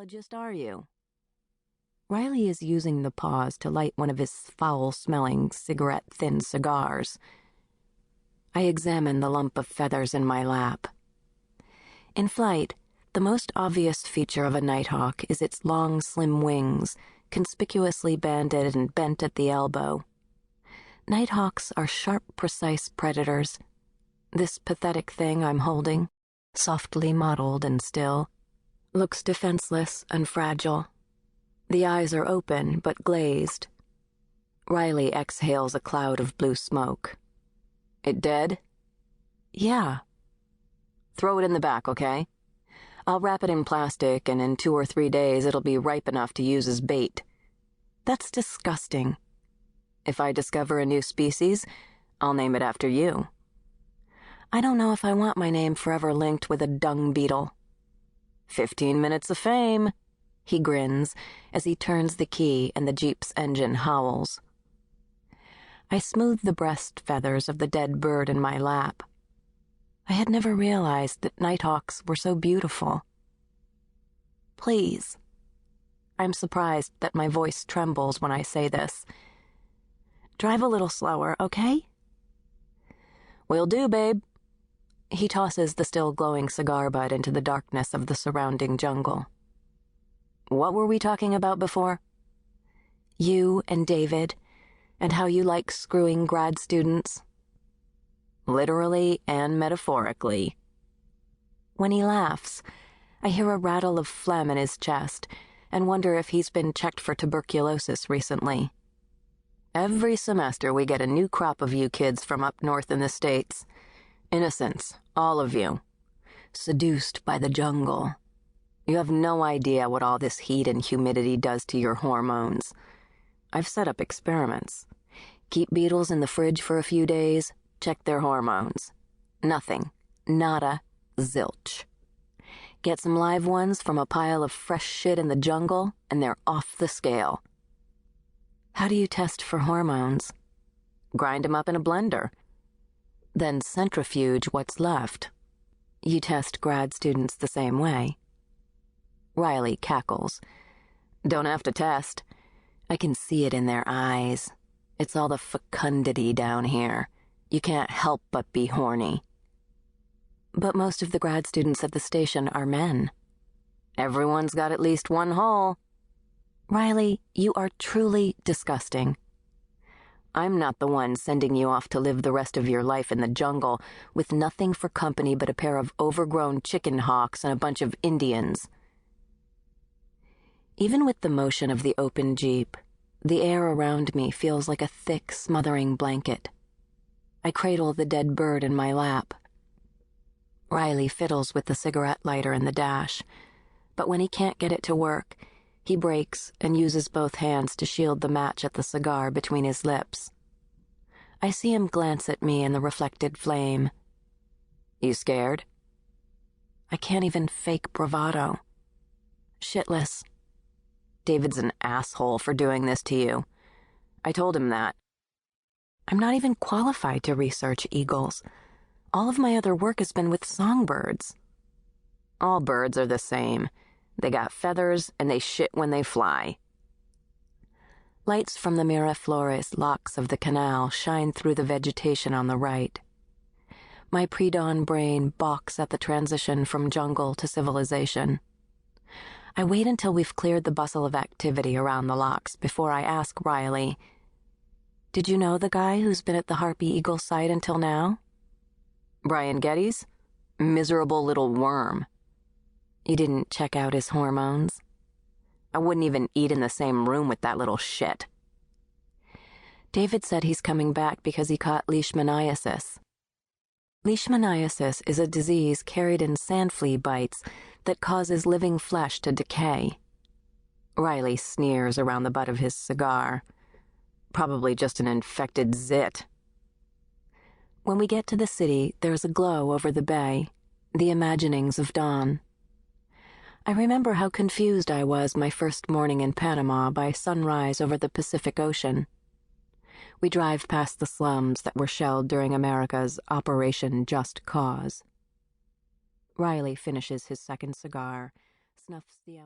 ornithologist are you? Riley is using the pause to light one of his foul-smelling, cigarette-thin cigars. I examine the lump of feathers in my lap. In flight, the most obvious feature of a nighthawk is its long, slim wings, conspicuously banded and bent at the elbow. Nighthawks are sharp, precise predators. This pathetic thing I'm holding, softly mottled and still, looks defenseless and fragile. The eyes are open but glazed. Riley exhales a cloud of blue smoke. It dead? Yeah. Throw it in the back, okay? I'll wrap it in plastic, and in 2 or 3 days it'll be ripe enough to use as bait. That's disgusting. If I discover a new species, I'll name it after you. I don't know if I want my name forever linked with a dung beetle. 15 minutes of fame, he grins as he turns the key and the Jeep's engine howls. I smooth the breast feathers of the dead bird in my lap. I had never realized that nighthawks were so beautiful. Please. I'm surprised that my voice trembles when I say this. Drive a little slower, okay? Will do, babe. He tosses the still glowing cigar butt into the darkness of the surrounding jungle. What were we talking about before? You and David, and how you like screwing grad students. Literally and metaphorically. When he laughs, I hear a rattle of phlegm in his chest and wonder if he's been checked for tuberculosis recently. Every semester we get a new crop of you kids from up north in the States. Innocents, all of you. Seduced by the jungle. You have no idea what all this heat and humidity does to your hormones. I've set up experiments. Keep beetles in the fridge for a few days, check their hormones. Nothing. Nada. Zilch. Get some live ones from a pile of fresh shit in the jungle, and they're off the scale. How do you test for hormones? Grind them up in a blender. Then centrifuge what's left. You test grad students the same way. Riley cackles. Don't have to test. I can see it in their eyes. It's all the fecundity down here. You can't help but be horny. But most of the grad students at the station are men. Everyone's got at least one hole. Riley, you are truly disgusting. I'm not the one sending you off to live the rest of your life in the jungle with nothing for company but a pair of overgrown chicken hawks and a bunch of Indians. Even with the motion of the open Jeep, the air around me feels like a thick, smothering blanket. I cradle the dead bird in my lap. Riley fiddles with the cigarette lighter in the dash, but when he can't get it to work, he breaks and uses both hands to shield the match at the cigar between his lips. I see him glance at me in the reflected flame. You scared? I can't even fake bravado. Shitless. David's an asshole for doing this to you. I told him that. I'm not even qualified to research eagles. All of my other work has been with songbirds. All birds are the same. They got feathers, and they shit when they fly. Lights from the Miraflores locks of the canal shine through the vegetation on the right. My pre-dawn brain balks at the transition from jungle to civilization. I wait until we've cleared the bustle of activity around the locks before I ask Riley, Did you know the guy who's been at the Harpy Eagle site until now? Brian Geddes? Miserable little worm. You didn't check out his hormones? I wouldn't even eat in the same room with that little shit. David said he's coming back because he caught leishmaniasis. Leishmaniasis is a disease carried in sand flea bites that causes living flesh to decay. Riley sneers around the butt of his cigar. Probably just an infected zit. When we get to the city, there's a glow over the bay, the imaginings of dawn. I remember how confused I was my first morning in Panama by sunrise over the Pacific Ocean. We drive past the slums that were shelled during America's Operation Just Cause. Riley finishes his second cigar, snuffs the